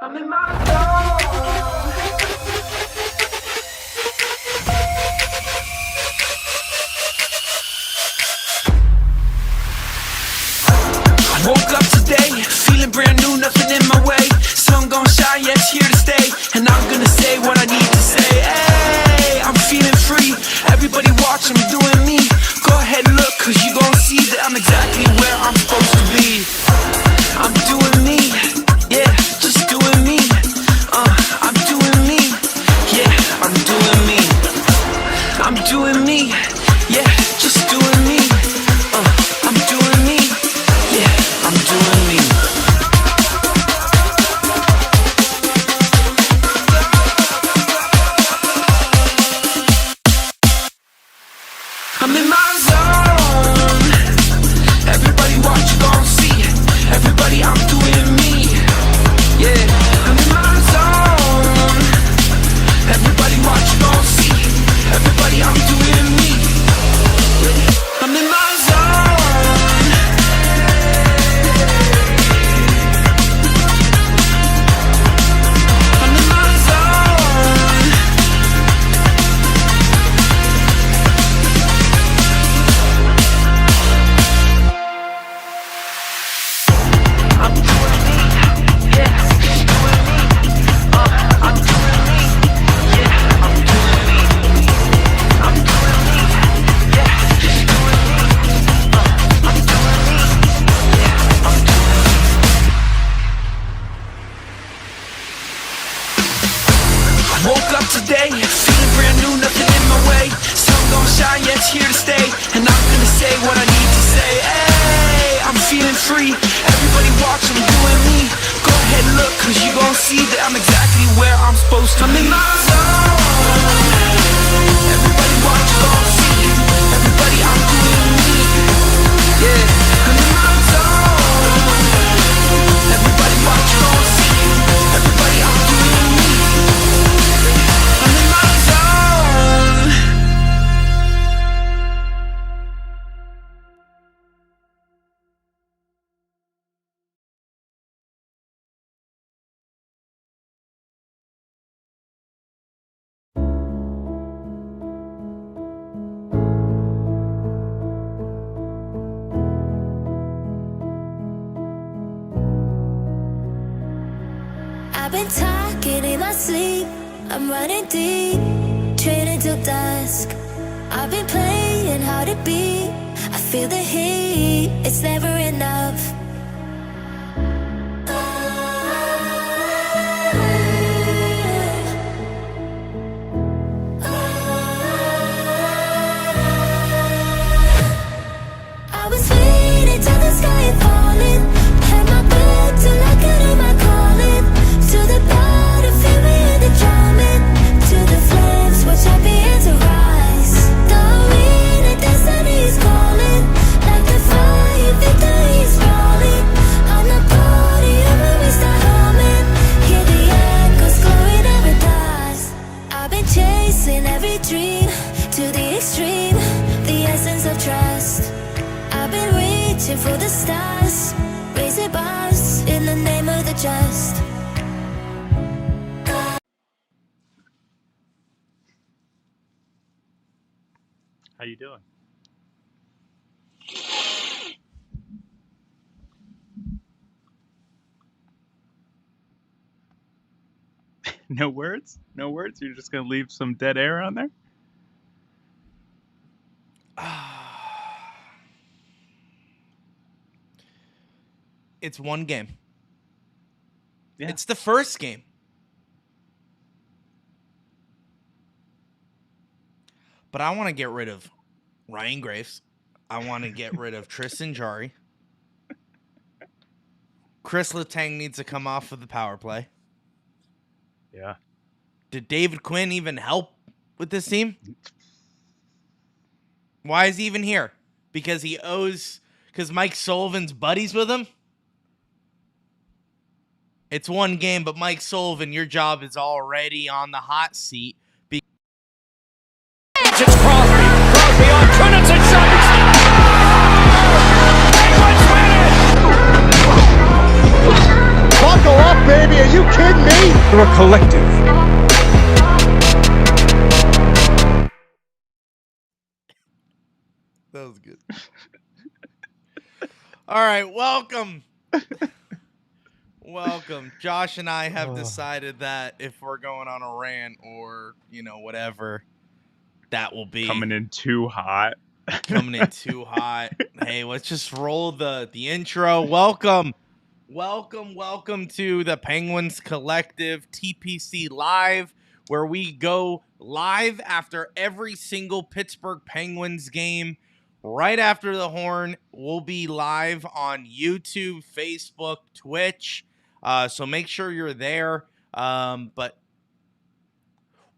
I'm in my zone. I woke up today, feeling brand new, nothing in my way. Sun gon' shine, yeah, it's here to stay. And I'm gonna say what I need to say. Hey, I'm feeling free. Everybody watch, I'm doing me. Go ahead and look, cause you gon' see that I'm exactly where I'm supposed to be. I'm doing me, yeah, just doing me. I'm doing me, yeah, I'm doing me. I'm doing me, yeah, just doing me. I'm doing me, yeah, I'm doing me. I'm in my zone. Everybody watch, you gon' see. Everybody, I'm doing me. Yeah, I'm in my zone. Everybody watch, you gon' see. Everybody, I'm doing me. I'm in my zone. I'm in my zone. I'm doing me, yeah, just doing me. I'm doing me, yeah, I'm doing me. I'm doing me, yeah, just doing me. I'm doing me, yeah, I'm doing me. I woke up today, feeling brand new, nothing in my way. Sun gon' shine, yeah, it's here to stay. And I'm gonna say what I need to say. Hey, I'm feeling free. Everybody watch, I'm doing me. Go ahead and look, cause you gon' see that I'm exactly where I'm supposed to be. I'm in my zone. Everybody watch, you gon' see. Everybody, I'm doing me. Yeah, I'm in my zone. Everybody watch, you gon' see. Everybody, I'm doing me. I'm in my zone. I've been talking in my sleep. I'm running deep, training till dusk. I've been playing hard to beat. I feel the heat, it's never enough. I was waiting till the sky had fallen. Had my back till I could hear my calling. To the battlefield we hear the drumming. To the flames, watch champions arise. The wind and destiny is calling. Like the fire, victory is rolling. On the podium when we start humming. Hear the echoes glow, it never dies. I've been chasing every dream to the extreme. The essence of trust. I've been reaching for the stars, raising bars in the name of the just. How you doing? No words? No words? You're just gonna leave some dead air on there? It's one game. Yeah. It's the first game. But I want to get rid of Ryan Graves. I want to get rid of Tristan Jarry. Chris Letang needs to come off of the power play. Yeah. Did David Quinn even help with this team? Why is he even here? Because Mike Sullivan's buddies with him? It's one game, but Mike Sullivan, your job is already on the hot seat. It's Crosby. Crosby on Trinity shot. Penguins win it! Buckle up, baby. baby. Are you kidding me? We're a collective. That was good. All right, welcome. Welcome. Josh and I have decided that if we're going on a rant or, whatever, that will be Coming in too hot. coming in too hot. Hey, let's just roll the intro. Welcome to the Penguins Collective TPC Live, where we go live after every single Pittsburgh Penguins game. Right after the horn, we'll be live on YouTube, Facebook, Twitch. So make sure you're there. But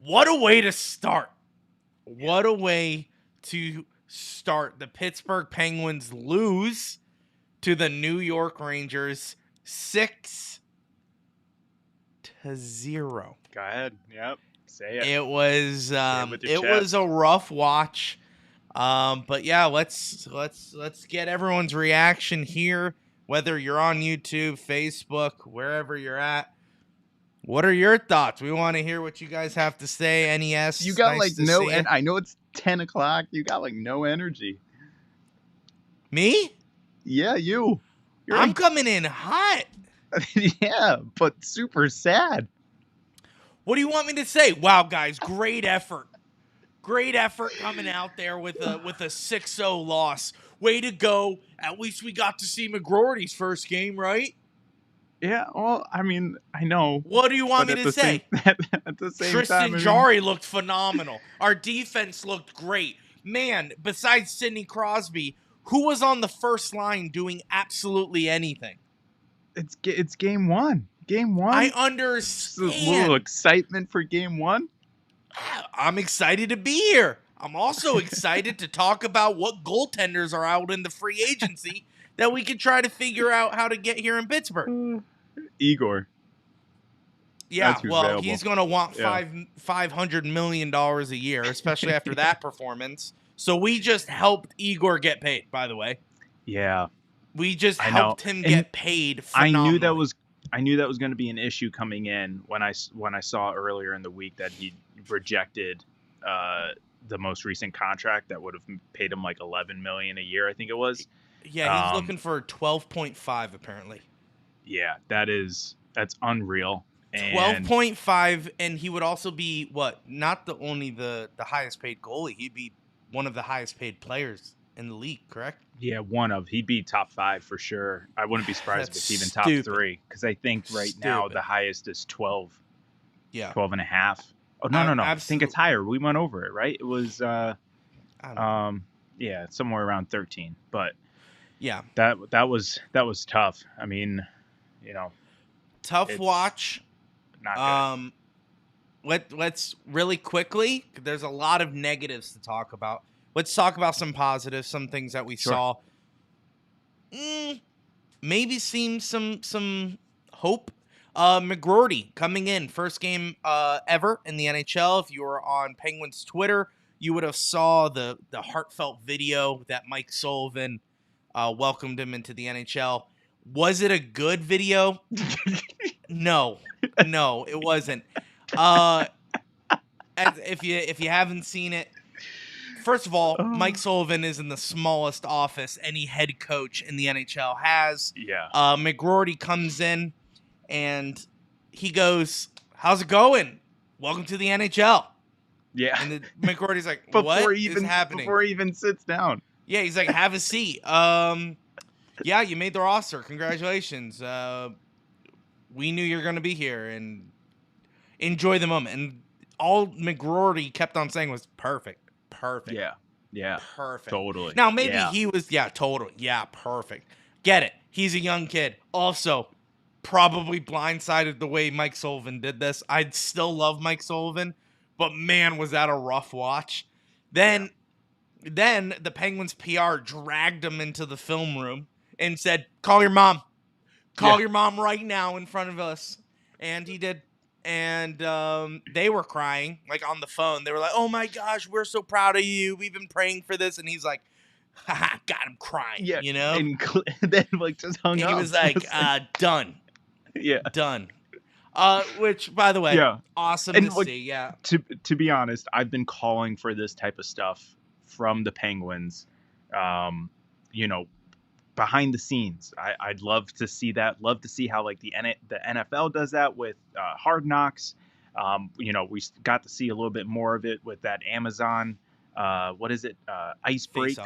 what a way to start. What a way to start. The Pittsburgh Penguins lose to the New York Rangers 6-0. Go ahead. Yep. Say it. It was with your was chest. a rough watch. But yeah, let's get everyone's reaction here, whether you're on YouTube, Facebook, wherever you're at. What are your thoughts? We want to hear what you guys have to say. NES, You got nice to see and you. I know it's 10 o'clock. You got no energy. Me? Yeah, you. I'm coming in hot. Yeah, but super sad. What do you want me to say? Wow, guys, great effort. Great effort coming out there with a 6-0 loss. Way to go. At least we got to see McGroarty's first game, right? Yeah, well, I mean, I know. What do you want me but to say? At the same Tristan time, I mean, Jarry looked phenomenal. Our defense looked great. Man, besides Sidney Crosby, who was on the first line doing absolutely anything? it's game one. Game one. I Just a understand. little excitement for game one. I'm excited to be here. I'm also excited to talk about what goaltenders are out in the free agency that we can try to figure out how to get here in Pittsburgh. Igor. Yeah, That's who's well, available. he's going to want Yeah. $500 million a year, especially after that performance. So we just helped Igor get paid, by the way. Yeah, We just I know. helped him And get paid I phenomenally. knew that was going to be an issue coming in when I saw earlier in the week that he rejected the most recent contract that would have paid him like $11 million a year. I think it was. Yeah, he's looking for 12.5 apparently. Yeah, that's unreal. And 12.5, and he would also be not only the highest paid goalie, he'd be one of the highest paid players in the league, correct? yeah, he'd be top 5 for sure. I wouldn't be surprised if That's it's even top stupid. 3 because I think right now Stupid. the highest is 12, Yeah. 12 and a half. Oh no, I think Absolutely. it's higher. We went over it, right? It was I don't know. yeah, somewhere around 13. But Yeah. that was tough. I mean, Tough it's watch. not good. Let's really quickly, there's a lot of negatives to talk about. Let's talk about some positives, some things that we Sure. saw. Maybe seems some hope. McGroarty coming in, first game ever in the NHL. If you were on Penguins Twitter, you would have saw the heartfelt video that Mike Sullivan welcomed him into the NHL. Was it a good video? No, it wasn't. If you haven't seen it, first of all, Mike Sullivan is in the smallest office any head coach in the NHL has. Yeah. McGroarty comes in and he goes, "How's it going? Welcome to the NHL." Yeah. And McGroarty's like, "What is happening?" Before he even sits down. Yeah, he's like, "Have a seat." Yeah, you made the roster. Congratulations. We knew you were going to be here, and enjoy the moment. And all McGroarty kept on saying was perfect. Yeah. Yeah. Perfect. Totally. Now, maybe Yeah. he was, total. Yeah, perfect. Get it. He's a young kid. Also, probably blindsided the way Mike Sullivan did this. I'd still love Mike Sullivan, but man, was that a rough watch. Then the Penguins PR dragged him into the film room and said, "Call your mom. Call your mom right now in front of us." And he did. And they were crying, like, on the phone. They were like, "Oh, my gosh, we're so proud of you. We've been praying for this." And he's like, haha, got him crying, Yeah. And then, like, just hung And up. he was like, done. yeah. Done. Which, by the way, Yeah. awesome And to like, see. Yeah. to be honest, I've been calling for this type of stuff from the Penguins. Um, you know, behind the scenes, I'd love to see that. Love to see how like the NFL does that with Hard Knocks. We got to see a little bit more of it with that Amazon. What is it? Ice break,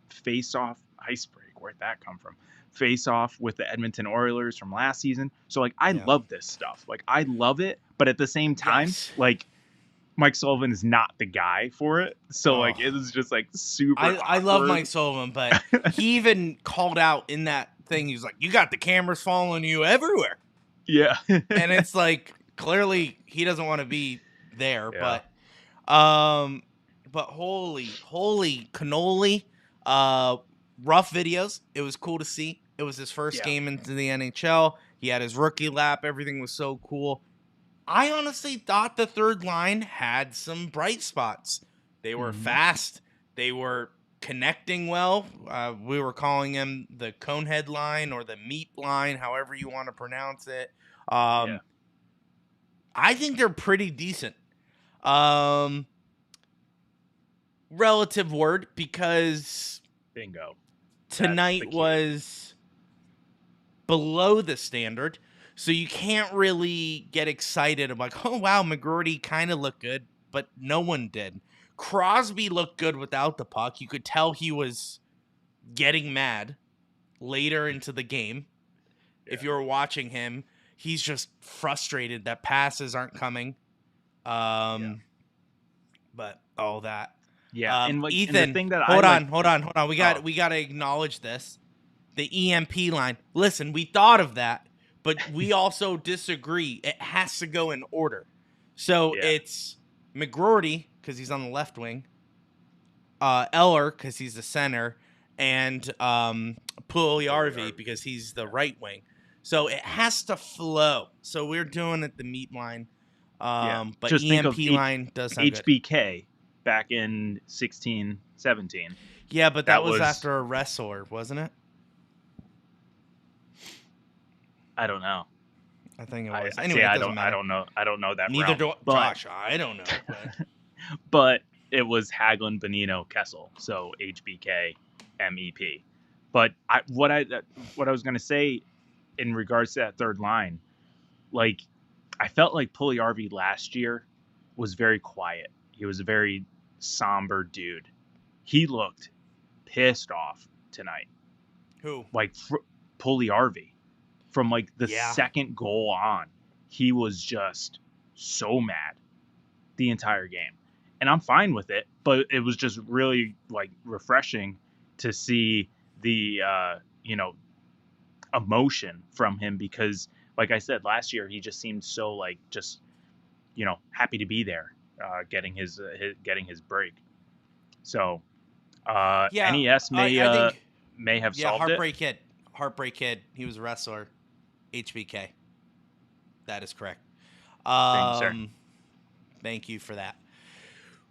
face off, ice break. Where'd that come from? Face off with the Edmonton Oilers from last season. So like, I love this stuff. Like, I love it, but at the same time, Yes. like, Mike Sullivan is not the guy for it. So like, it was just like super. I love awkward. Mike Sullivan, but he even called out in that thing. He was like, "You got the cameras following you everywhere," Yeah. and it's like clearly he doesn't want to be there. Yeah. But holy cannoli, rough videos. It was cool to see. It was his first game into the NHL. He had his rookie lap. Everything was so cool. I honestly thought the third line had some bright spots. They were fast. They were connecting well. We were calling him the Conehead line or the meat line, however you want to pronounce it. I think they're pretty decent. Relative word, because Bingo. tonight was below the standard. So you can't really get excited. I'm like, oh, wow, McGroarty kind of looked good, but no one did. Crosby looked good without the puck. You could tell he was getting mad later into the game. Yeah. If you were watching him, he's just frustrated that passes aren't coming. But all that. Yeah, and like, Ethan, and the thing that hold on. We got to acknowledge this. The EMP line. Listen, we thought of that. But we also disagree. It has to go in order. So it's McGroarty, because he's on the left wing, Eller, because he's the center, and Puljujärvi, because he's the right wing. So it has to flow. So we're doing it the meat line. But just EMP line does sound HBK good. Back in 16, 17. Yeah, but that was after a wrestler, wasn't it? I don't know. I think it was. Anyway, I don't know. I don't know that. Neither do Josh. I don't know. But, but it was Hagelin, Bonino, Kessel. So HBK, MEP. But what I was gonna say in regards to that third line, like, I felt like Puljujärvi last year was very quiet. He was a very somber dude. He looked pissed off tonight. Who? Like Puljujärvi. From like the second goal on, he was just so mad the entire game. And I'm fine with it, but it was just really like refreshing to see the emotion from him, because like I said, last year he just seemed so like just happy to be there, getting his break. So NES may have solved it. Heartbreak Kid. He was a wrestler. HBK. That is correct. Thank you for that.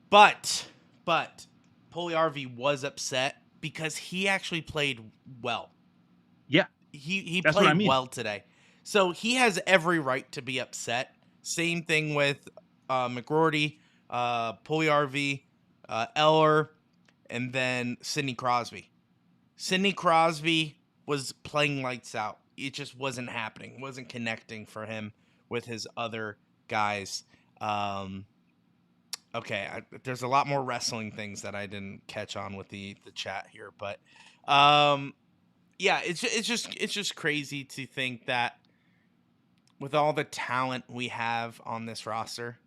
But Puljujärvi was upset because he actually played well. Yeah. He played well today. So he has every right to be upset. Same thing with McGroarty, Puljujärvi, Eller, and then Sidney Crosby. Sidney Crosby was playing lights out. It just wasn't happening. It wasn't connecting for him with his other guys. There's a lot more wrestling things that I didn't catch on with the chat here, but it's just crazy to think that with all the talent we have on this roster,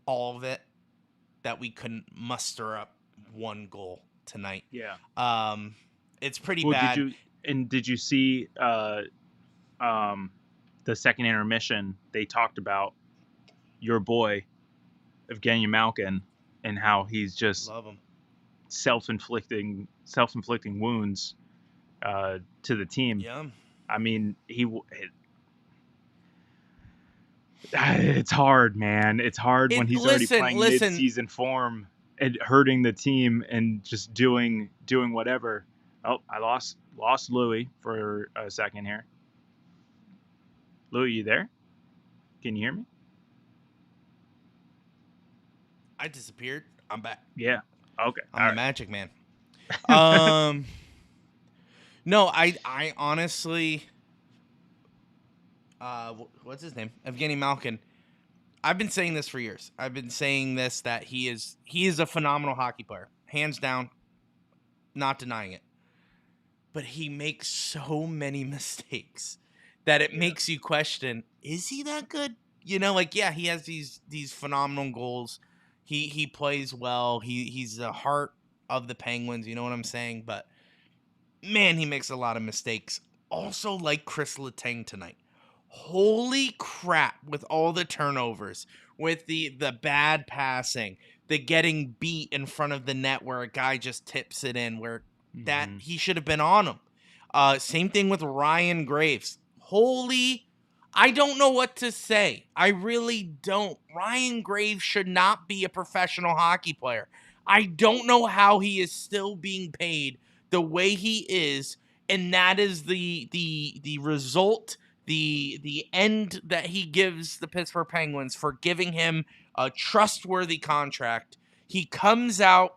all of it, that we couldn't muster up one goal tonight. Yeah. It's pretty bad. Did you see the second intermission? They talked about your boy Evgeny Malkin and how he's just self-inflicting wounds to the team. Yeah. I mean, it's hard, man. It's hard when he's already playing mid-season form and hurting the team and just doing whatever. Oh, I lost Louie for a second here. Louie, you there? Can you hear me? I disappeared. I'm back. Yeah. Okay. I'm All the right. magic man. No, I honestly, what's his name? Evgeny Malkin. I've been saying this for years. I've been saying this, that he is a phenomenal hockey player, hands down, not denying it. But he makes so many mistakes that it makes you question, is he that good? You know, like, yeah, he has these phenomenal goals. He plays well. He's the heart of the Penguins, you know what I'm saying? But man, he makes a lot of mistakes. Also, like Chris Letang tonight. Holy crap, with all the turnovers, with the bad passing, the getting beat in front of the net where a guy just tips it in, where that he should have been on him. Same thing with Ryan Graves. I don't know what to say. I really don't. Ryan Graves should not be a professional hockey player. I don't know how he is still being paid the way he is, and that is the result, the end that he gives the Pittsburgh Penguins for giving him a trustworthy contract. He comes out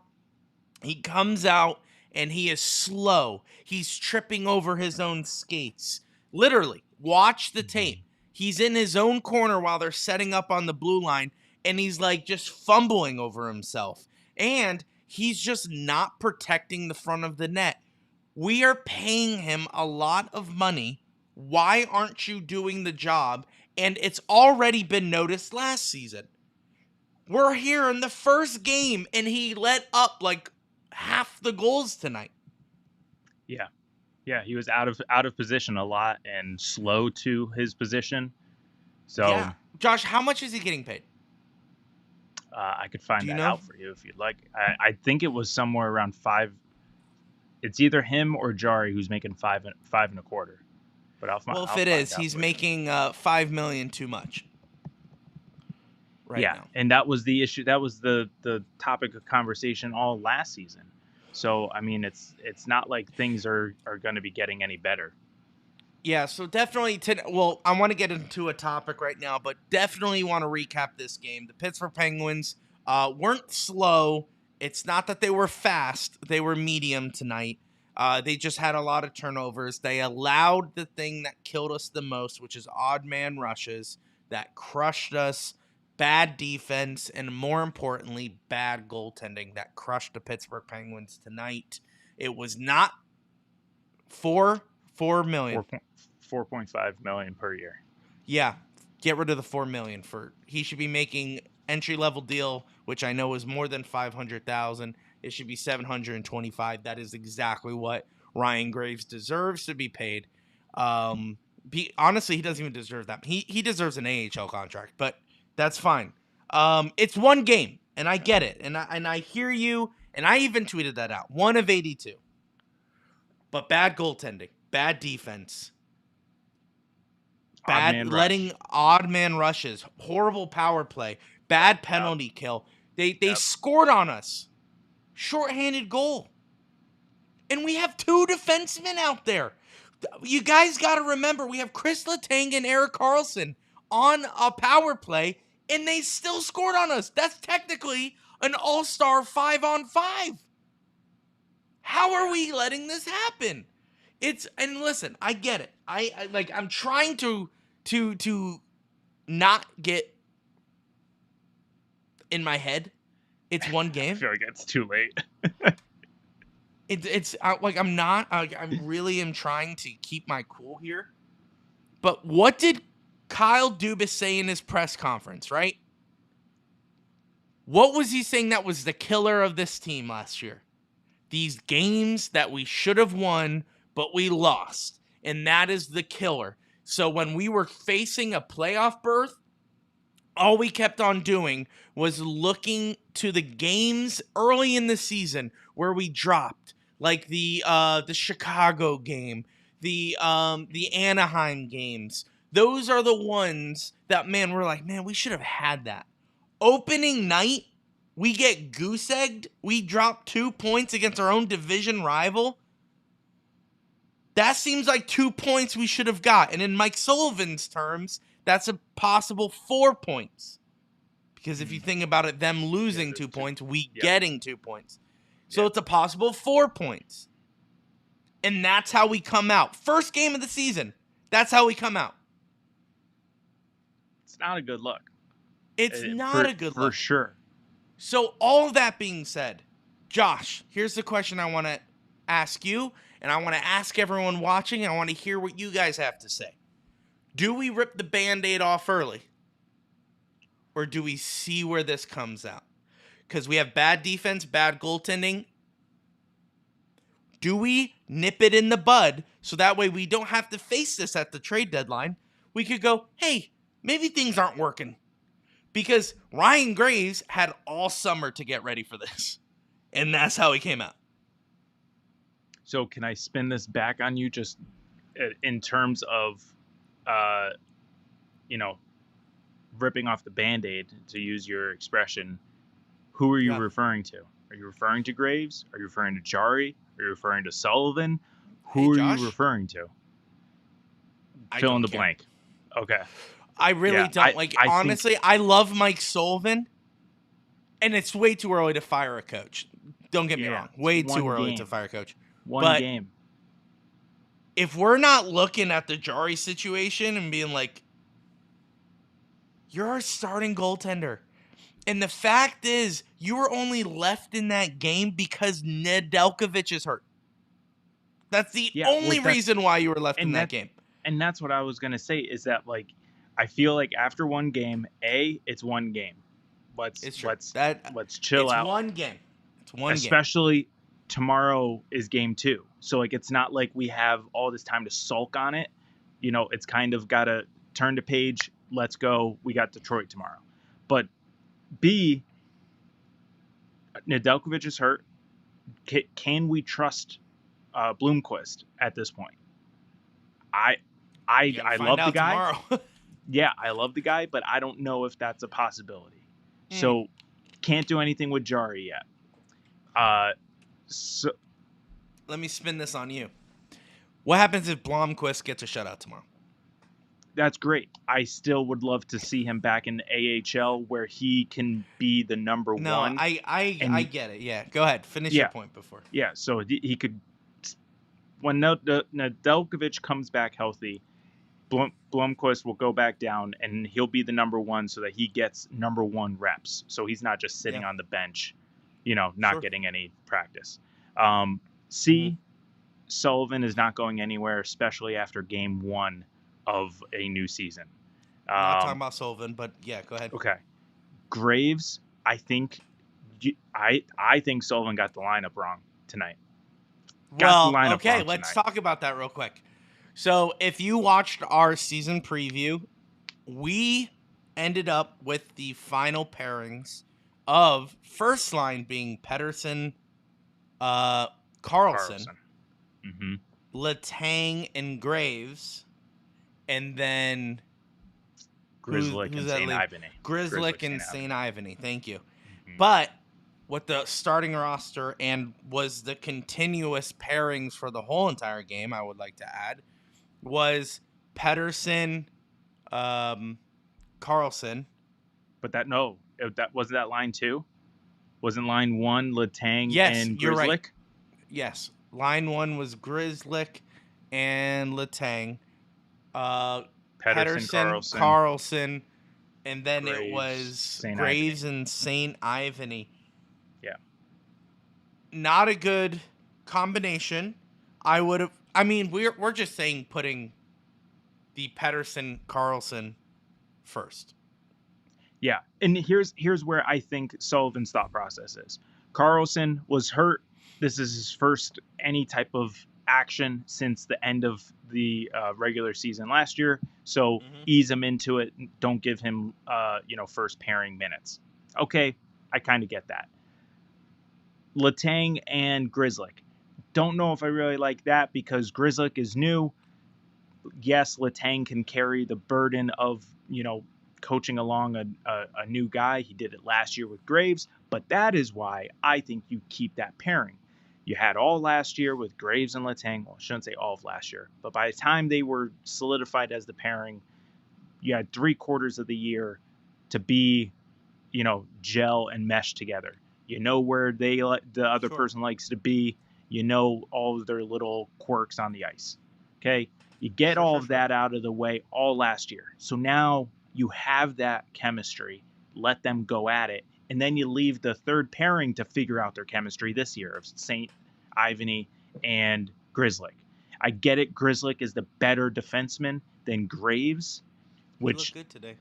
and he is slow. He's tripping over his own skates. Literally, watch the tape. He's in his own corner while they're setting up on the blue line, and he's like just fumbling over himself. And he's just not protecting the front of the net. We are paying him a lot of money. Why aren't you doing the job? And it's already been noticed last season. We're here in the first game, and he let up like half the goals tonight. Yeah. Yeah, he was out of position a lot and slow to his position. So Yeah. Josh, how much is he getting paid? I could find Do you that know? out for you if you'd like. I think it was somewhere around 5. It's either him or Jari who's making 5 and a quarter. But I'll Well, I'll if it find is, out he's for you. making $5 million too much. Right Yeah, now. and that was the issue. That was the topic of conversation all last season. So I mean, it's not like things are going to be getting any better. Yeah, so definitely, I want to get into a topic right now, but definitely want to recap this game. The Pittsburgh Penguins weren't slow. It's not that they were fast. They were medium tonight. They just had a lot of turnovers. They allowed the thing that killed us the most, which is odd man rushes, that crushed us. Bad defense, and more importantly, bad goaltending that crushed the Pittsburgh Penguins tonight. It was not $4 million. 4.5 million per year. Yeah, get rid of the $4 million. He should be making entry level deal, which I know is more than $500,000. It should be $725,000. That is exactly what Ryan Graves deserves to be paid. Honestly, he doesn't even deserve that. He deserves an AHL contract, but that's fine. It's one game, and I get it, and I hear you, and I even tweeted that out. 1 of 82. But bad goaltending, bad defense, letting odd man rushes, horrible power play, bad penalty kill. They scored on us. Shorthanded goal. And we have 2 defensemen out there. You guys got to remember, we have Chris Letang and Erik Karlsson on a power play, and they still scored on us. That's technically an all-star 5-on-5. How are we letting this happen? And listen, I get it. I'm trying to not get in my head. It's one game. I feel like it's too late. I really am trying to keep my cool here. But what did Kyle Dubas say in his press conference, right? What was he saying that was the killer of this team last year? These games that we should have won, but we lost. And that is the killer. So when we were facing a playoff berth, all we kept on doing was looking to the games early in the season where we dropped, like the Chicago game, the Anaheim games. Those are the ones that, man, we're like, man, we should have had that. Opening night, we get goose-egged. We drop 2 points against our own division rival. That seems like 2 points we should have got. And in Mike Sullivan's terms, That's a possible 4 points. Because if you think about it, them losing 2 points, we getting 2 points. So it's a possible 4 points. And that's how we come out. First game of the season. That's how we come out. It's not a good look. It's not a good look. For sure. So all of that being said, Josh, here's the question I want to ask you, and I want to ask everyone watching, and I want to hear what you guys have to say. Do we rip the Band-Aid off early? Or do we see where this comes out? Because we have bad defense, bad goaltending. Do we nip it in the bud so that way we don't have to face this at the trade deadline? We could go, hey, maybe things aren't working. Because Ryan Graves had all summer to get ready for this. And that's how he came out. So can I spin this back on you just in terms of, ripping off the Band-Aid, to use your expression? Who are you referring to? Are you referring to Graves? Are you referring to Jari? Are you referring to Sullivan? Who are you referring to? Fill in the blank. Okay. I really don't. Honestly, I love Mike Sullivan, and it's way too early to fire a coach. Don't get me wrong. Way too early to fire a coach. One game. If we're not looking at the Jari situation and being like, you're our starting goaltender. And the fact is, you were only left in that game because Nedeljkovic is hurt. That's the only reason why you were left in that game. And that's what I was going to say, is that, I feel like after one game, it's one game. Let's chill out. It's one game. Especially tomorrow is game 2. So, it's not like we have all this time to sulk on it. It's kind of got to turn the page. Let's go. We got Detroit tomorrow. But B, Nedeljkovic is hurt. Can we trust Bloomquist at this point? I love the guy. Yeah, I love the guy, but I don't know if that's a possibility. So can't do anything with Jari yet. So let me spin this on you. What happens if Blomqvist gets a shutout tomorrow? That's great. I still would love to see him back in the AHL where he can be the number one. No, I get it. Yeah, go ahead. Finish your point before. Yeah, so he could. When Nedeljkovic comes back healthy, Blomqvist will go back down and he'll be the number one so that he gets number one reps. So he's not just sitting on the bench, not getting any practice. Sullivan is not going anywhere, especially after game 1 of a new season. I'm not talking about Sullivan, but yeah, go ahead. Okay. Graves, I think Sullivan got the lineup wrong tonight. Let's talk about that real quick. So if you watched our season preview, we ended up with the final pairings of first line being Pettersson, Carlson. Letang and Graves, and then Grzelcyk and St. Ivany. Grzelcyk and St. Ivany. Thank you. But what the starting roster and was the continuous pairings for the whole entire game, I would like to add, was Pettersson, Carlson. But that wasn't that line 2? Wasn't line 1 Letang and Grzelcyk? You're right. Yes. Line 1 was Grzelcyk and Letang. Pettersson, Carlson, and then Graves, it was Graves and St. Ivany. Yeah. Not a good combination. We're just saying putting the Pettersson Carlson first. Yeah, and here's where I think Sullivan's thought process is. Carlson was hurt. This is his first any type of action since the end of the regular season last year. So ease him into it. Don't give him, first pairing minutes. Okay, I kind of get that. Letang and Grzelcyk. Don't know if I really like that because Grzelcyk is new. Yes, Letang can carry the burden of, coaching along a new guy. He did it last year with Graves, but that is why I think you keep that pairing. You had all last year with Graves and Letang. Well, I shouldn't say all of last year, but by the time they were solidified as the pairing, You had 3/4 of the year to be, gel and mesh together. You know where the other Sure. person likes to be. You know all of their little quirks on the ice. Okay? You get all of that out of the way all last year. So now you have that chemistry. Let them go at it. And then you leave the third pairing to figure out their chemistry this year of St. Ivany and Grzelcyk. I get it. Grzelcyk is the better defenseman than Graves, He which looked good today.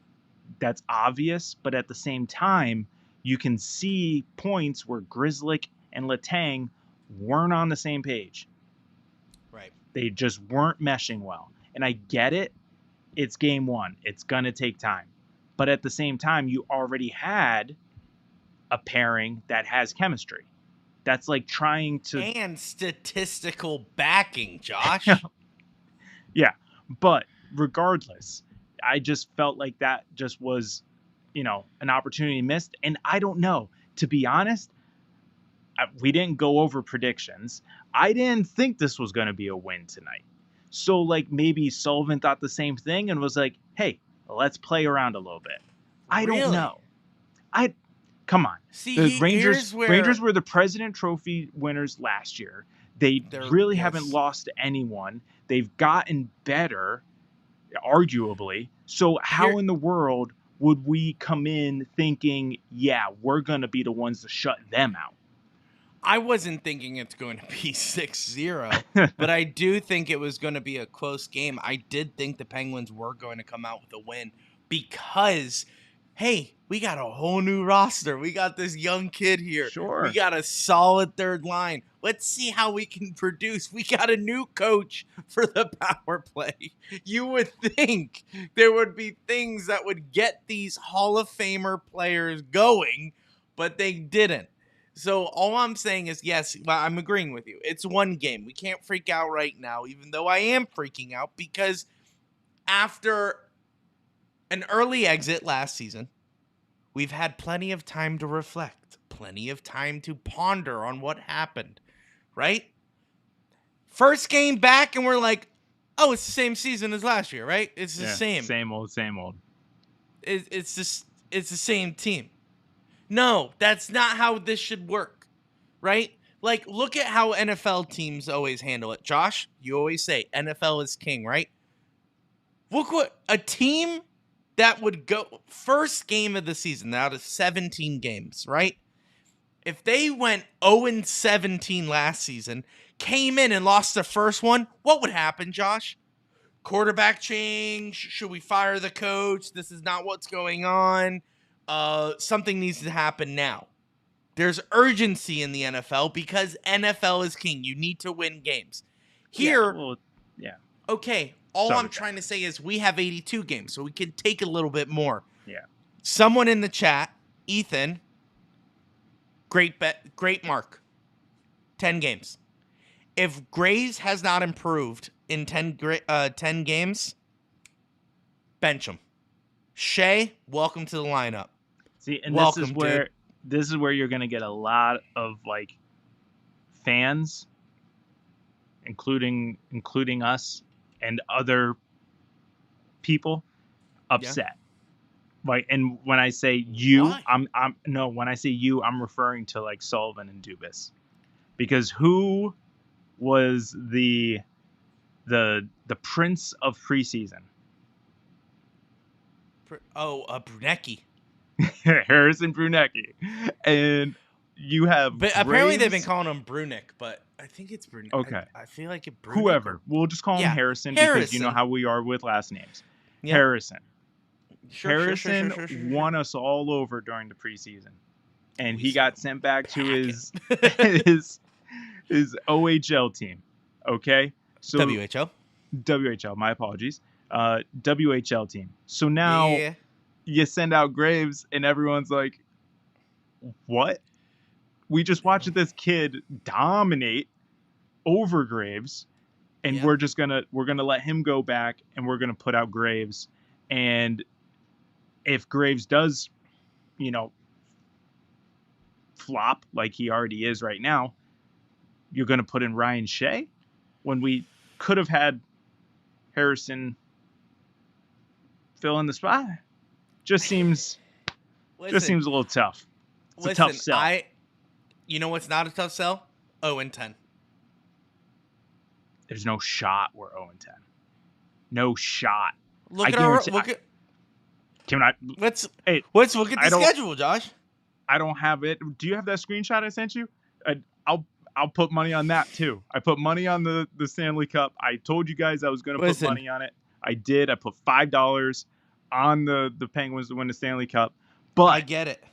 that's obvious. But at the same time, you can see points where Grzelcyk and Letang weren't on the same page. Right. They just weren't meshing well. And I get it. It's game one. It's going to take time. But at the same time, you already had a pairing that has chemistry. That's like trying to... And statistical backing, Josh. Yeah. But regardless, I just felt like that just was, an opportunity missed. And I don't know. To be honest, we didn't go over predictions. I didn't think this was going to be a win tonight. So, like, maybe Sullivan thought the same thing and was like, hey, let's play around a little bit. I don't know. Come on. See, The Rangers here's where Rangers were the President Trophy winners last year. They really haven't lost to anyone. They've gotten better, arguably. So how in the world would we come in thinking, yeah, we're going to be the ones to shut them out? I wasn't thinking it's going to be 6-0, but I do think it was going to be a close game. I did think the Penguins were going to come out with a win because, hey, we got a whole new roster. We got this young kid here. Sure. We got a solid third line. Let's see how we can produce. We got a new coach for the power play. You would think there would be things that would get these Hall of Famer players going, but they didn't. So all I'm saying is, yes, I'm agreeing with you. It's one game. We can't freak out right now, even though I am freaking out because after an early exit last season, we've had plenty of time to reflect, plenty of time to ponder on what happened, right? First game back and we're like, oh, it's the same season as last year, right? It's the same. Same old. It's the same team. No, that's not how this should work, right? Like, look at how NFL teams always handle it. Josh, you always say NFL is king, right? Look what a team that would go first game of the season out of 17 games, right? If they went 0-17 last season, came in and lost the first one, what would happen, Josh? Quarterback change? Should we fire the coach? This is not what's going on. Something needs to happen now. There's urgency in the NFL because NFL is king. You need to win games. Here, okay, all I'm trying to say is we have 82 games, so we can take a little bit more. Yeah. Someone in the chat, Ethan, great mark. 10 games. If Graves has not improved in 10 games, bench him. Shea, welcome to the lineup. See, and Welcome, this is where you're going to get a lot of like fans, including us and other people, upset. Like, and when I say you, Why? when I say you, I'm referring to like Sullivan and Dubas, because who was the prince of preseason? Brunecki. Harrison Brunecki. And you have But apparently they've been Graves. calling him Brunick, but I think it's Brunick. Okay. I feel like it Brunick. Whoever. We'll just call him Harrison because you know how we are with last names. Yeah. Harrison. Sure, Harrison won us all over during the preseason. And he got sent back to his OHL team. Okay? So WHL, my apologies. WHL team. So now you send out Graves and everyone's like, what? We just watched this kid dominate over Graves, and we're gonna let him go back and we're gonna put out Graves. And if Graves does, flop like he already is right now, you're gonna put in Ryan Shea when we could have had Harrison fill in the spot. Just seems a little tough. It's a tough sell. You know what's not a tough sell? 0-10. There's no shot we're 0-10. No shot. Let's look at the schedule, Josh. I don't have it. Do you have that screenshot I sent you? I'll put money on that too. I put money on the Stanley Cup. I told you guys I was going to put money on it. I did. I put $5 on the Penguins to win the Stanley Cup. But I get it.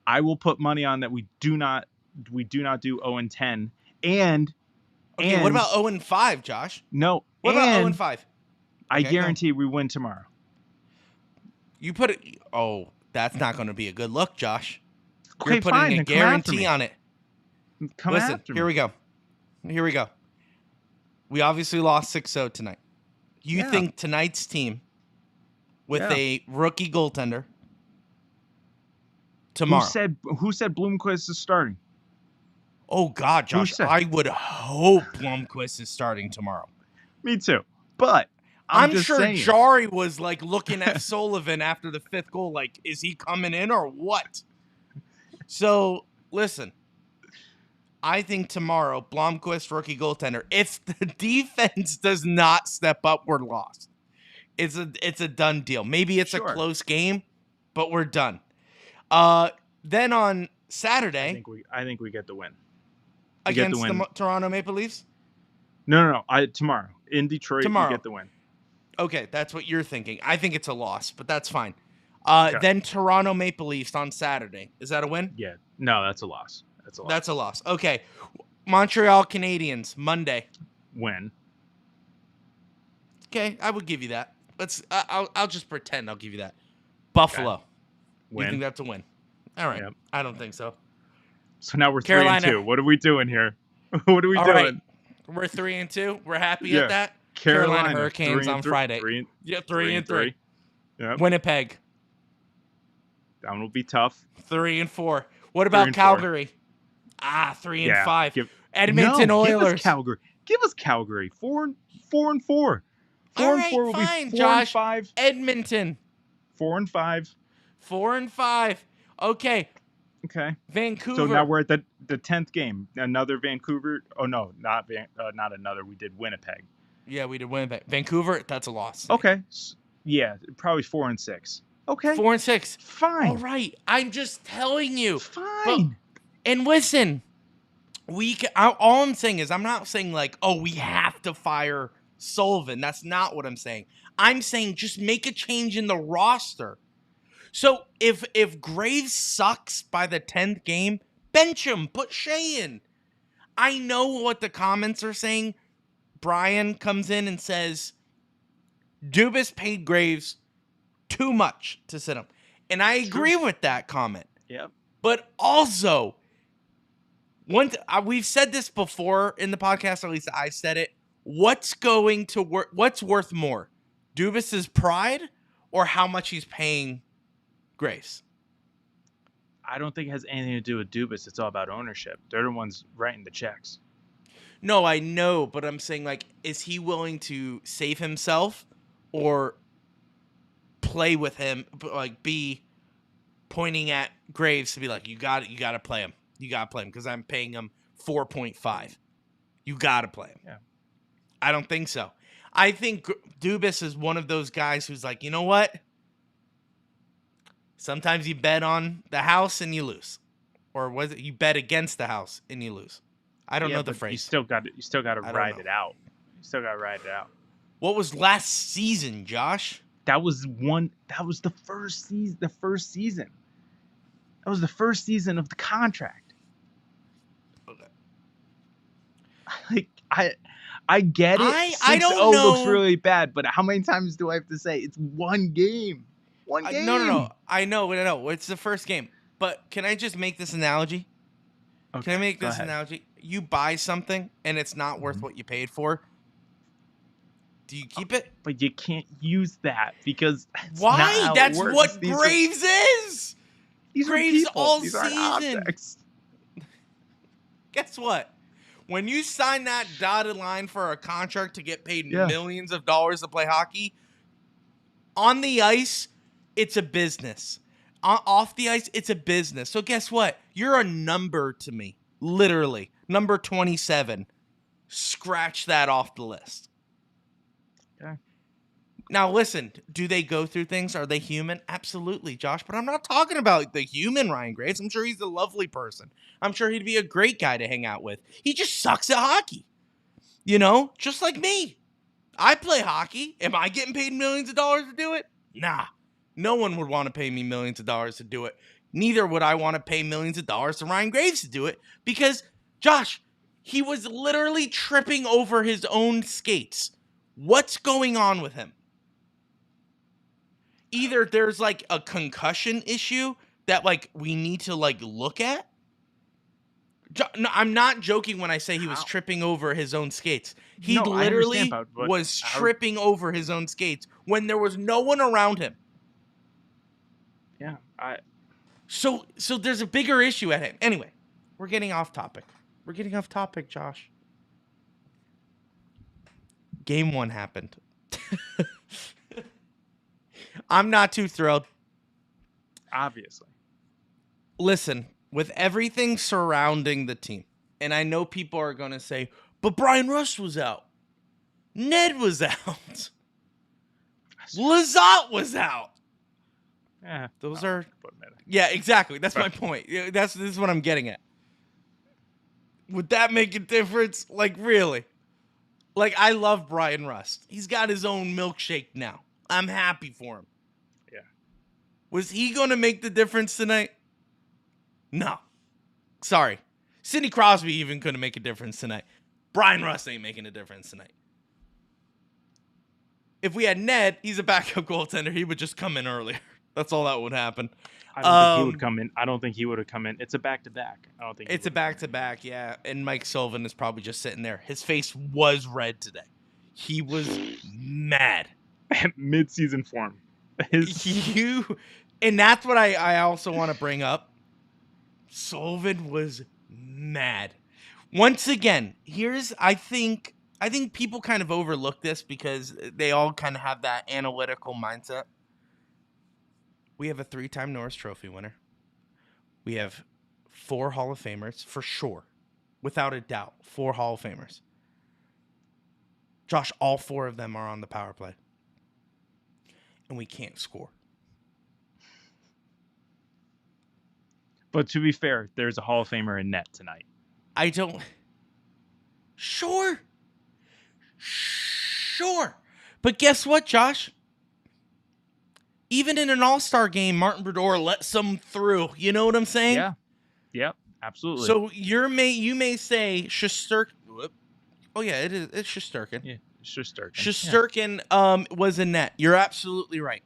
I will put money on that we do not do 0-10. And what about 0-5, Josh? No. What about 0-5? I guarantee we win tomorrow. You put it. Oh, that's not going to be a good look, Josh. Okay, You're putting a guarantee on it. Listen, here we go. We obviously lost 6-0 tonight. You think tonight's team with a rookie goaltender tomorrow? Who said Blomqvist is starting? Oh God, Josh! I would hope Blomqvist is starting tomorrow. Me too, but I'm just sure saying. Jari was like looking at Sullivan after the 5th goal, like, is he coming in or what? So listen. I think tomorrow, Blomqvist, rookie goaltender. If the defense does not step up, we're lost. It's a done deal. Maybe it's a close game, but we're done. Then on Saturday, I think we get the win against the Toronto Maple Leafs. No. Tomorrow in Detroit, we get the win. Okay, that's what you're thinking. I think it's a loss, but that's fine. Then Toronto Maple Leafs on Saturday. Is that a win? Yeah. No, that's a loss. That's a loss. Okay. Montreal Canadiens, Monday. Win. Okay, I would give you that. I'll just pretend I'll give you that. Buffalo. Okay. Win. You think that's a win? All right. Yep. I don't think so. So now we're Carolina. 3-2. What are we doing here? What are we doing? Right. We're 3-2. We're happy at that. Carolina Hurricanes on Friday. 3-3. Yep. Winnipeg. That one will be tough. 3-4. What about Calgary? 3-5. Edmonton Oilers. Give us Calgary. 4-4. 4-4 will fine, be 4-5. Edmonton. 4-5. 4-5. Okay. Vancouver. So now we're at the 10th game. Another Vancouver. Oh no, not another. We did Winnipeg. Yeah, we did Winnipeg. Vancouver. That's a loss. Okay. Yeah, probably 4-6. Okay. 4-6. Fine. All right. I'm just telling you. Fine. And listen, all I'm saying is I'm not saying like, oh, we have to fire Sullivan. That's not what I'm saying. I'm saying just make a change in the roster. So if Graves sucks by the 10th game, bench him. Put Shea in. I know what the comments are saying. Brian comes in and says, Dubas paid Graves too much to sit him. And I agree with that comment. Yep. But also, we've said this before in the podcast, at least I said it. What's worth more? Dubas's pride or how much he's paying Graves? I don't think it has anything to do with Dubas. It's all about ownership. They're the ones writing the checks. No, I know, but I'm saying, like, is he willing to save himself or play with him, like, be pointing at Graves to be like, you got to play him. You got to play him because I'm paying him 4.5. You got to play him. Yeah. I don't think so. I think Dubas is one of those guys who's like, you know what? Sometimes you bet on the house and you lose. Or was it you bet against the house and you lose? I don't know the phrase. You still got to ride it out. You still got to ride it out. What was last season, Josh? That was the first season. That was the first season of the contract. Okay. Like I get it. I don't know. Looks really bad, but how many times do I have to say it's one game? One game. No. I know. It's the first game. But can I just make this analogy? Okay, can I make this analogy? You buy something and it's not worth what you paid for. Do you keep it? But you can't use that because why? That's what Graves is. Graves all season. Guess what? When you sign that dotted line for a contract to get paid millions of dollars to play hockey, On the ice, it's a business. Off the ice, it's a business. So guess what? You're a number to me. Literally. Number 27. Scratch that off the list. Okay. Now, listen, do they go through things? Are they human? Absolutely, Josh. But I'm not talking about the human Ryan Graves. I'm sure he's a lovely person. I'm sure he'd be a great guy to hang out with. He just sucks at hockey. You know, just like me. I play hockey. Am I getting paid millions of dollars to do it? Nah. No one would want to pay me millions of dollars to do it. Neither would I want to pay millions of dollars to Ryan Graves to do it because, Josh, he was literally tripping over his own skates. What's going on with him? Either there's like a concussion issue that like we need to like look at. No, I'm not joking when I say he was tripping over his own skates. He No, I literally understand, but was how- tripping over his own skates when there was no one around him. Yeah, So there's a bigger issue at hand. Anyway, we're getting off topic. Josh. Game 1 happened. I'm not too thrilled. obviously. Listen, with everything surrounding the team, and I know people are going to say, but Brian Rust was out. Ned was out. Lizotte was out. Yeah, Those are... but man, Yeah, exactly. That's my point. This is what I'm getting at. Would that make a difference? Like, really? Like, I love Brian Rust. He's got his own milkshake now. I'm happy for him. Yeah. Was he going to make the difference tonight? No. Sorry. Sidney Crosby even couldn't make a difference tonight. Brian Rust ain't making a difference tonight. If we had Ned, he's a backup goaltender. He would just come in earlier. That's all that would happen. I don't think he would come in. I don't think he would have come in. It's a back-to-back. I don't think It's a back-to-back, yeah. And Mike Sullivan is probably just sitting there. His face was red today. He was mad. Mid-season form. And that's what I also want to bring up. Sullivan was mad. Once again, I think people kind of overlook this because they all kind of have that analytical mindset. We have a 3-time Norris Trophy winner. We have 4 Hall of Famers, for sure. Without a doubt, 4 Hall of Famers. Josh, all 4 of them are on the power play. And we can't score. But to be fair, there's a Hall of Famer in net tonight. I don't... Sure. But guess what, Josh? Even in an all-star game, Martin Brodeur let some through. You know what I'm saying? Yeah. Yep. Absolutely. So you may say Shesterkin. Oh yeah, it is. It's Shesterkin. Yeah, Shesterkin. Shesterkin was a net. You're absolutely right.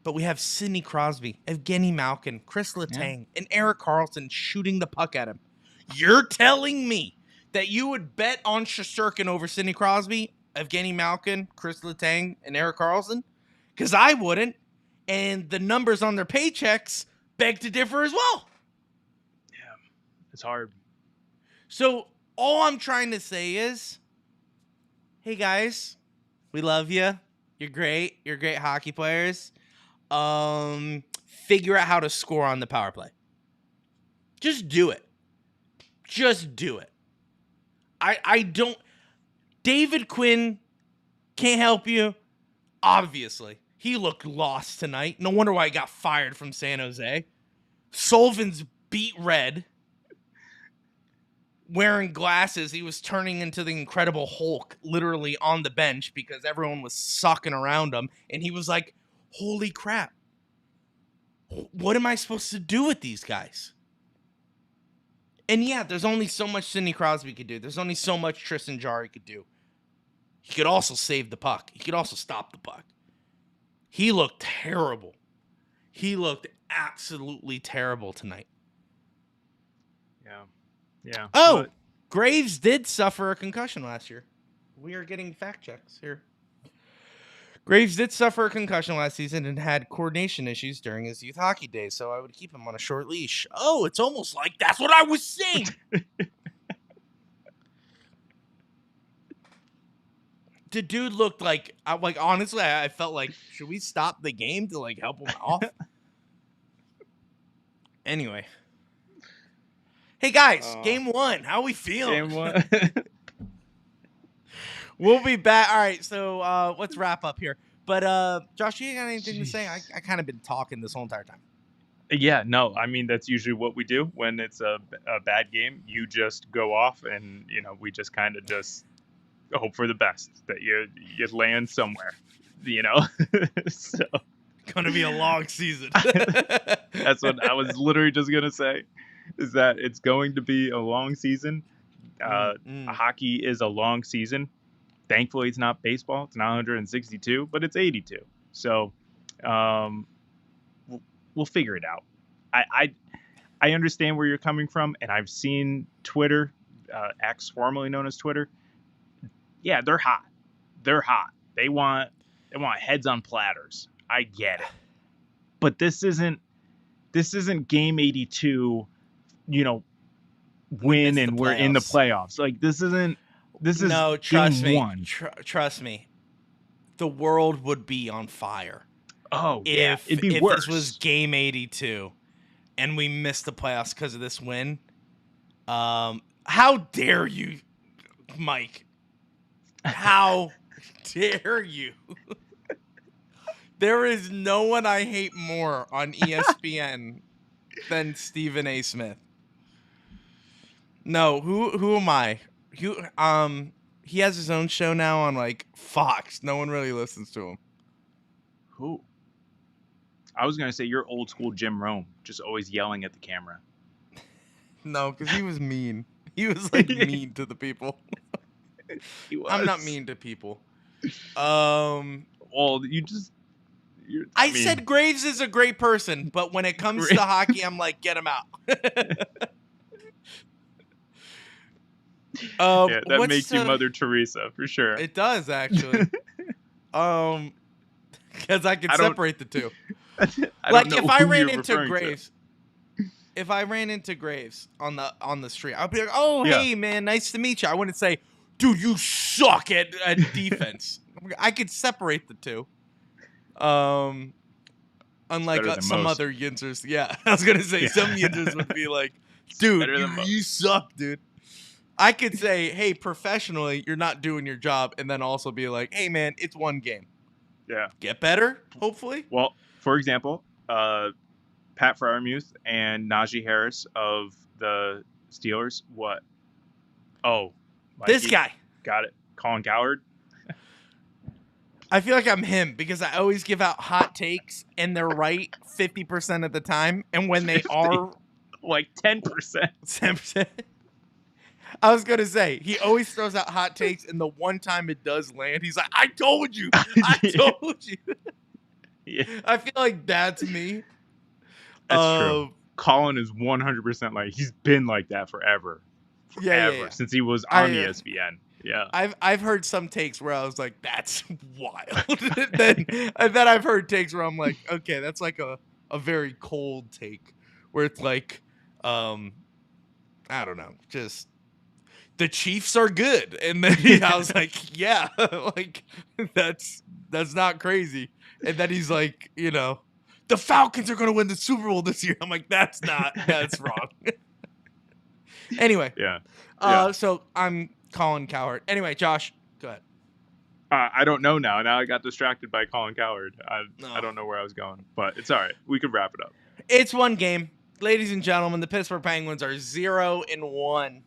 But we have Sidney Crosby, Evgeny Malkin, Chris Letang, and Erik Karlsson shooting the puck at him. You're telling me that you would bet on Shesterkin over Sidney Crosby, Evgeny Malkin, Chris Letang, and Erik Karlsson? Because I wouldn't. And the numbers on their paychecks beg to differ as well. Yeah, it's hard. So all I'm trying to say is, hey guys, we love you. You're great. You're great hockey players. Figure out how to score on the power play. Just do it. I don't... David Quinn can't help you. Obviously. He looked lost tonight. No wonder why he got fired from San Jose. Sullivan's beat red. Wearing glasses. He was turning into the Incredible Hulk literally on the bench because everyone was sucking around him. And he was like, holy crap. What am I supposed to do with these guys? And yeah, there's only so much Sidney Crosby could do. There's only so much Tristan Jarry could do. He could also save the puck. He could also stop the puck. He looked terrible. He looked absolutely terrible tonight. Yeah. Oh, Graves did suffer a concussion last year. We are getting fact checks here. Graves did suffer a concussion last season and had coordination issues during his youth hockey days, so I would keep him on a short leash. Oh, it's almost like that's what I was saying. the dude looked like honestly, I felt like, should we stop the game to like help him off? Anyway. Hey guys, game 1. How we feeling? Game 1. We'll be back. All right, so let's wrap up here. But Josh, you got anything to say? I kind of been talking this whole entire time. Yeah, no, I mean, that's usually what we do when it's a bad game. You just go off and, we just kind of just hope for the best, that you land somewhere, So Gonna be a long season. that's what I was literally just going to say, is that it's going to be a long season. Hockey is a long season. Thankfully, it's not baseball. It's not 162, but it's 82. So we'll figure it out. I understand where you're coming from, and I've seen Twitter, X, formerly known as Twitter. Yeah, they're hot. They're hot. They want heads on platters. I get it. But this isn't game 82, win and we're in the playoffs. Like, this is trust game me. 1. Trust me. The world would be on fire. Oh, yeah. It'd be worse. If this was game 82 and we missed the playoffs because of this win. How dare you, Mike? How dare you? There is no one I hate more on ESPN than Stephen A. Smith. No, who am I? He has his own show now on like Fox. No one really listens to him. Who? I was gonna say you're old school Jim Rome, just always yelling at the camera. No, because he was mean. He was like mean to the people. He was. I'm not mean to people. Well, I said Graves is a great person, but when it comes to hockey, I'm like, get him out. Yeah, that makes you Mother Teresa for sure. It does actually. Because I can separate the two. Like if I ran into Graves, on the street, I'd be like, "Oh, hey man, nice to meet you." I wouldn't say, "Dude, you suck at defense." I could separate the two. Unlike some other yinzers. Yeah, I was gonna say some yinzers would be like, "Dude, you suck, dude." I could say, "Hey, professionally, you're not doing your job," and then also be like, "Hey, man, it's one game. Yeah, get better, hopefully." Well, for example, Pat Freiermuth and Najee Harris of the Steelers. What? Oh, Mikey, this guy. Got it. Colin Cowherd. I feel like I'm him because I always give out hot takes and they're right 50% of the time, and when they are like 10%. 10%. I was gonna say he always throws out hot takes, and the one time it does land, he's like, "I told you, I told you." Yeah. I feel like that's me. That's true. Colin is 100% like he's been like that forever. Yeah. Since he was on ESPN. Yeah. I've heard some takes where I was like, "That's wild." and then I've heard takes where I'm like, "Okay, that's like a very cold take," where it's like, I don't know, just. The Chiefs are good, and then I was like, "Yeah, like that's not crazy." And then he's like, "The Falcons are going to win the Super Bowl this year." I'm like, "That's wrong." Anyway, so I'm Colin Cowherd. Anyway, Josh, go ahead. I don't know now. Now I got distracted by Colin Cowherd. I don't know where I was going, but it's all right. We could wrap it up. It's one game, ladies and gentlemen. The Pittsburgh Penguins are 0-1.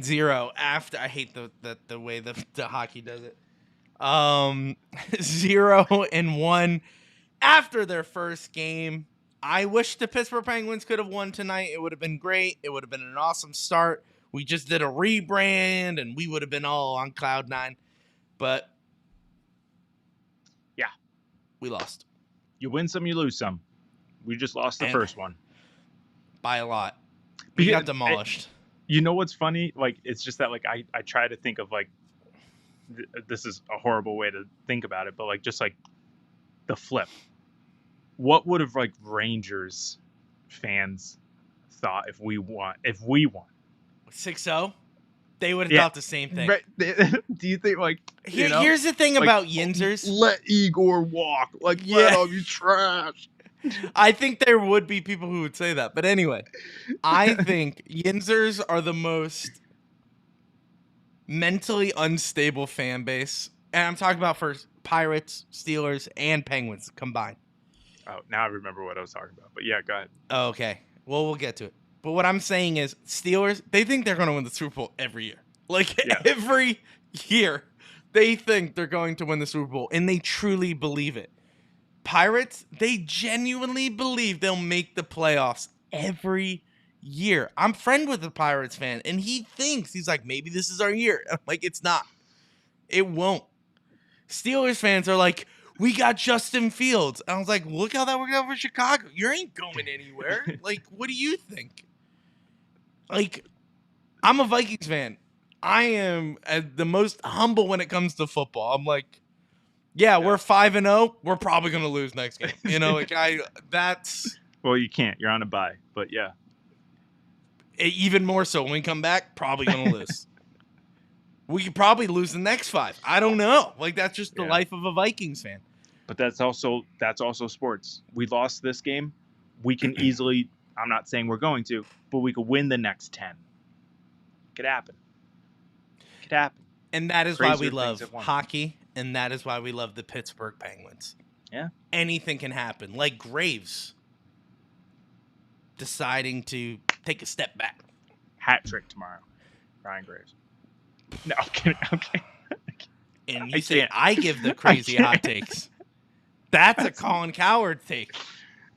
0 after I hate the way the hockey does it. 0-1 after their first game. I wish the Pittsburgh Penguins could have won tonight. It would have been great. It would have been an awesome start. We just did a rebrand and we would have been all on cloud 9. But yeah, we lost. You win some, you lose some. We just lost the first one by a lot. We got demolished. You know what's funny? Like, it's just that, like, I try to think of, like, this is a horrible way to think about it, but, like, just, like, the flip. What would have, like, Rangers fans thought if we won? 6-0? They would have Yeah. thought the same thing. Right. Do you think like you know, Here's the thing like, about Yinzers. let Igor walk, like let him, you trash. I think there would be people who would say that. But anyway, I think Yinzers are the most mentally unstable fan base. And I'm talking about for Pirates, Steelers, and Penguins combined. Oh, now I remember what I was talking about. But yeah, go ahead. Okay. Well, we'll get to it. But what I'm saying is Steelers, they think they're going to win the Super Bowl every year. Like Yeah. every year, they think they're going to win the Super Bowl, and they truly believe it. Pirates, they genuinely believe they'll make the playoffs every year. I'm friend with a Pirates fan, and he thinks, he's like, maybe this is our year. I'm like, it's not. It won't. Steelers fans are like, we got Justin Fields. And I was like, look how that worked out for Chicago. You ain't going anywhere. Like, what do you think? Like, I'm a Vikings fan. I am the most humble when it comes to football. I'm like, yeah, we're 5-0. We're probably gonna lose next game. You know, like that's Well, you can't. You're on a bye. But yeah. even more so when we come back. Probably gonna lose. We could probably lose the next 5. I don't know. Like that's just the Yeah. life of a Vikings fan. But that's also sports. We lost this game. We can easily. I'm not saying we're going to, but we could win the next 10. Could happen. Could happen. And that is why we Crazier love things at once. hockey, and that is why we love the Pittsburgh Penguins. Yeah. Anything can happen. Like Graves deciding to take a step back. Hat trick tomorrow. Ryan Graves. No, I'm kidding. I'm kidding. And I you say can't. I give the crazy can't. hot takes. That's a Colin Coward take.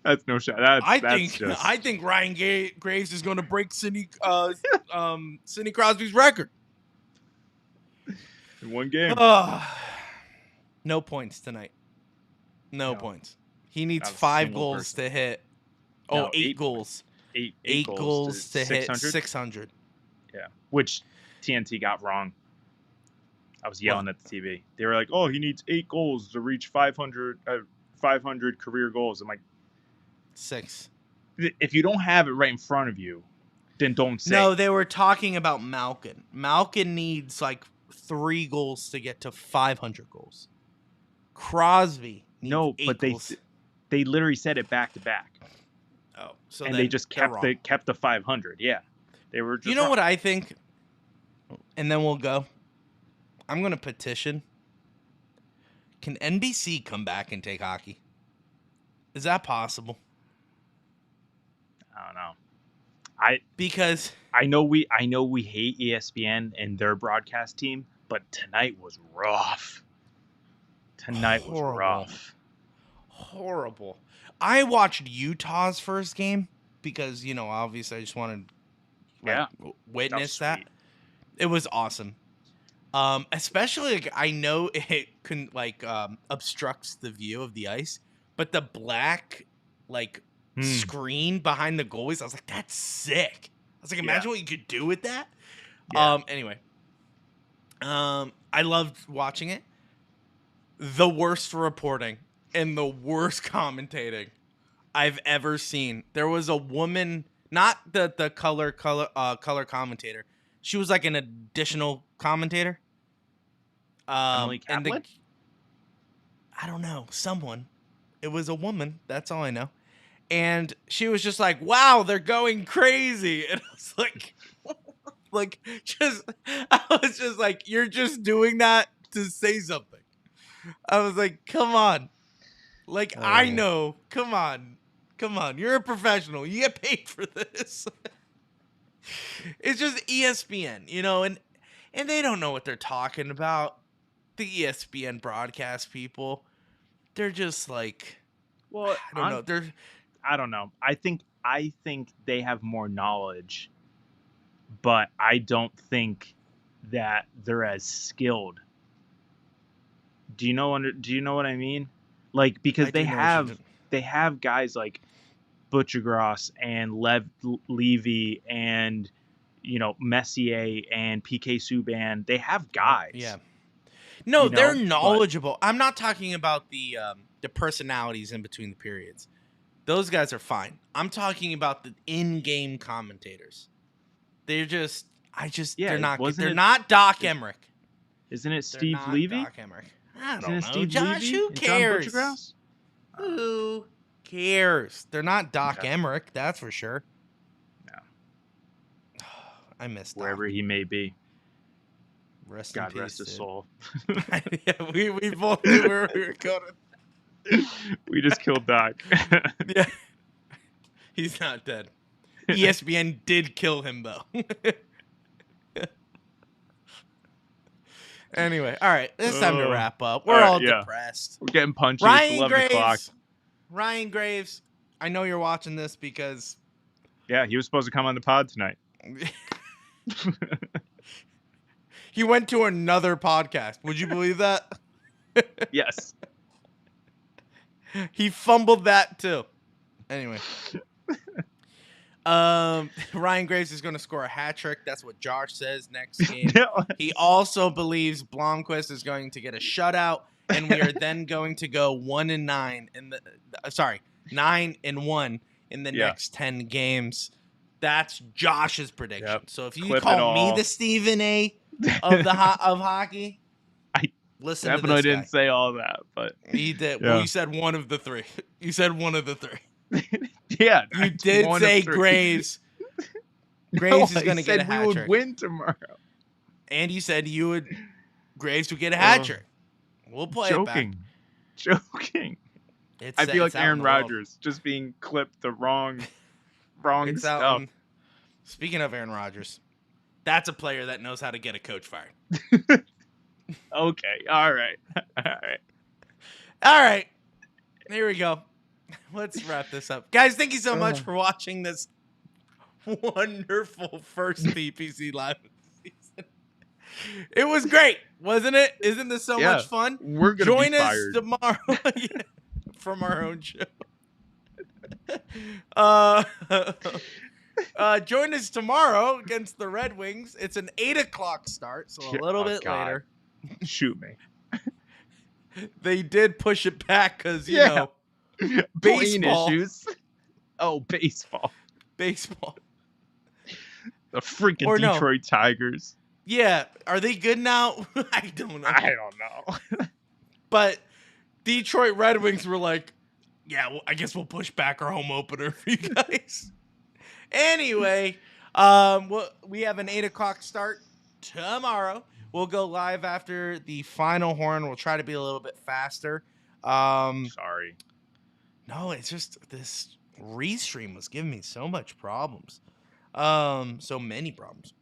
That's no shot. That's I just. think Ryan Graves is going to break Sidney Crosby's record. In one game. No points tonight. No No. points. He needs Not a 5 single goals person. to hit. No, 8 8 goals. Eight 8 goals to hit 600? 600. Yeah. Which TNT got wrong. I was yelling at the TV. They were like, "Oh, he needs 8 goals to reach 500 career goals." I'm like, 6. if you don't have it right in front of you, then don't say. No, it. they were talking about Malkin. Malkin needs like 3 goals to get to 500 goals. Crosby needs No, 8 but goals. they literally said it back to back, Oh, so and then they just they're kept wrong. the 500. Yeah, they were. Just You know wrong. what I think? And then we'll go. I'm going to petition. Can NBC come back and take hockey? Is that possible? I don't know. Because I know we hate ESPN and their broadcast team, but tonight was rough. Tonight was Horrible. rough. horrible. I watched Utah's first game because, you know, obviously I just wanted to witness that. Sweet. It was awesome. Especially like I know it can obstructs the view of the ice, but the black screen behind the goalies, I was like, that's sick. I was like, imagine what you could do with that. Yeah. Anyway. I loved watching it. The worst reporting and the worst commentating I've ever seen. There was a woman, not the color commentator. She was like an additional commentator. Emily and Kaplan? I don't know, someone. It was a woman. That's all I know. And she was just like, "Wow, they're going crazy," and I was like, I was just like, "You're just doing that to say something." I was like, "Come on, I know. Come on. You're a professional. You get paid for this." It's just ESPN, you know, and they don't know what they're talking about. The ESPN broadcast people, they're just like, Well, I don't know. They're I don't know. I think they have more knowledge, but I don't think that they're as skilled. Do you know what I mean? Like, because I do know what they have guys like Butchergross and Levy and, you know, Messier and PK Subban. They have guys. Yeah. No, you know, they're but- knowledgeable. I'm not talking about the personalities in between the periods. Those guys are fine. I'm talking about the in-game commentators. They're just, They're not. wasn't They're it- not Doc Emmerich. Isn't it They're Steve not Levy? Doc Emmerich. I Isn't don't it know, Steve Josh. Levy Who and John cares? Butchergrouse? Who cares? They're not Doc Okay. Emmerich. That's for sure. No. I miss Doc. Wherever he may be. Rest God in peace, rest his dude. soul. Yeah, we both knew where we were going. We just killed Doc. Yeah. He's not dead. ESPN did kill him, though. Anyway, all right. It's time to wrap up. We're all depressed. We're getting punchy. It's 11 o'clock. Ryan Graves, I know you're watching this because... Yeah, he was supposed to come on the pod tonight. He went to another podcast. Would you believe that? Yes. He fumbled that too. Anyway. Ryan Graves is going to score a hat trick. That's what Josh says next game. He also believes Blomqvist is going to get a shutout, and we are then going to go 1-9 in the 9-1 in the next 10 games. That's Josh's prediction. Yep. So if you Clip it call me all. the Stephen A. of the of hockey, listen to this Definitely guy. didn't say all that, but He did. Yeah. Well, you said one of the three. You said one of the three. yeah, You did one of say three. Graves. No, Graves is I going to get a said hat we would trick. win tomorrow. And you said Graves would get a hat trick. We'll play it back. Joking. It's, I feel like it's out in Aaron the world. Rodgers just being clipped the wrong It's out stuff. Speaking of Aaron Rodgers, that's a player that knows how to get a coach fired. Okay, all right. All right. Here we go. Let's wrap this up. Guys, thank you so much for watching this wonderful first PPC live season. It was great, wasn't it? Isn't this so much fun? We're gonna Join be us fired. tomorrow from our own show. Join us tomorrow against the Red Wings. It's an 8:00 start, so a little bit later. Shoot me. They did push it back because you Yeah. know Brain baseball. issues. Oh, baseball. Baseball. The freaking Or no. Detroit Tigers. Yeah, are they good now? I don't know. I don't know. But Detroit Red Wings were like, yeah, well, I guess we'll push back our home opener for you guys. Anyway, we have an 8:00 start tomorrow. We'll go live after the final horn. We'll try to be a little bit faster. Sorry. No, it's just this restream was giving me so much problems. So many problems.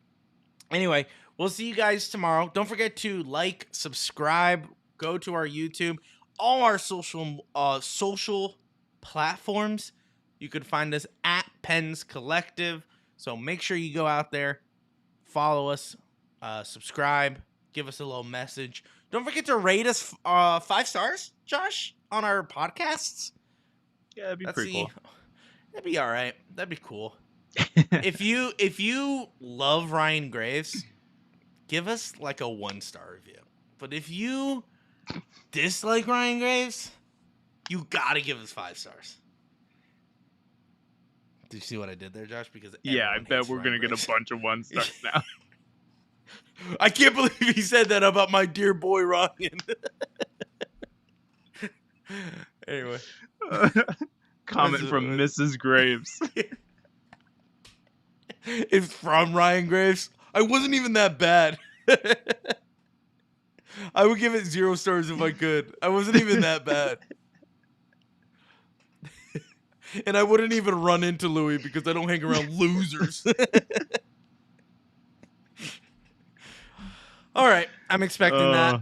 Anyway, we'll see you guys tomorrow. Don't forget to like, subscribe, go to our YouTube, all our social platforms. You could find us at Pens Collective. So make sure you go out there, follow us, subscribe, give us a little message. Don't forget to rate us 5 stars, Josh, on our podcasts. Yeah, that'd be That's pretty cool. That'd be all right. That'd be cool. If you love Ryan Graves, give us like a 1-star review. But if you dislike Ryan Graves, you gotta give us 5 stars. Did you see what I did there, Josh? Because Yeah, I everyone bet hates we're Ryan gonna get Graves. a bunch of 1-stars now. I can't believe he said that about my dear boy Ryan. Anyway. Comment from Mrs. Graves. It's from Ryan Graves. I wasn't even that bad. I would give it 0 stars if I could. I wasn't even that bad. And I wouldn't even run into Louie because I don't hang around losers. All right. I'm expecting that.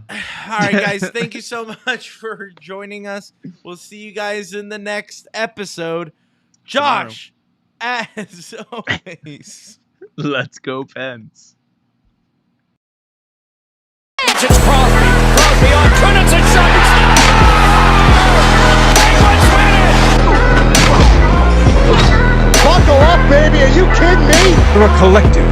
All right, guys. Thank you so much for joining us. We'll see you guys in the next episode. Josh, as always. Let's go, Pens. It's Crosby. Crosby on Kunitz and shot. Penguins win it! Buckle up, baby. Are you kidding me? We're a collective.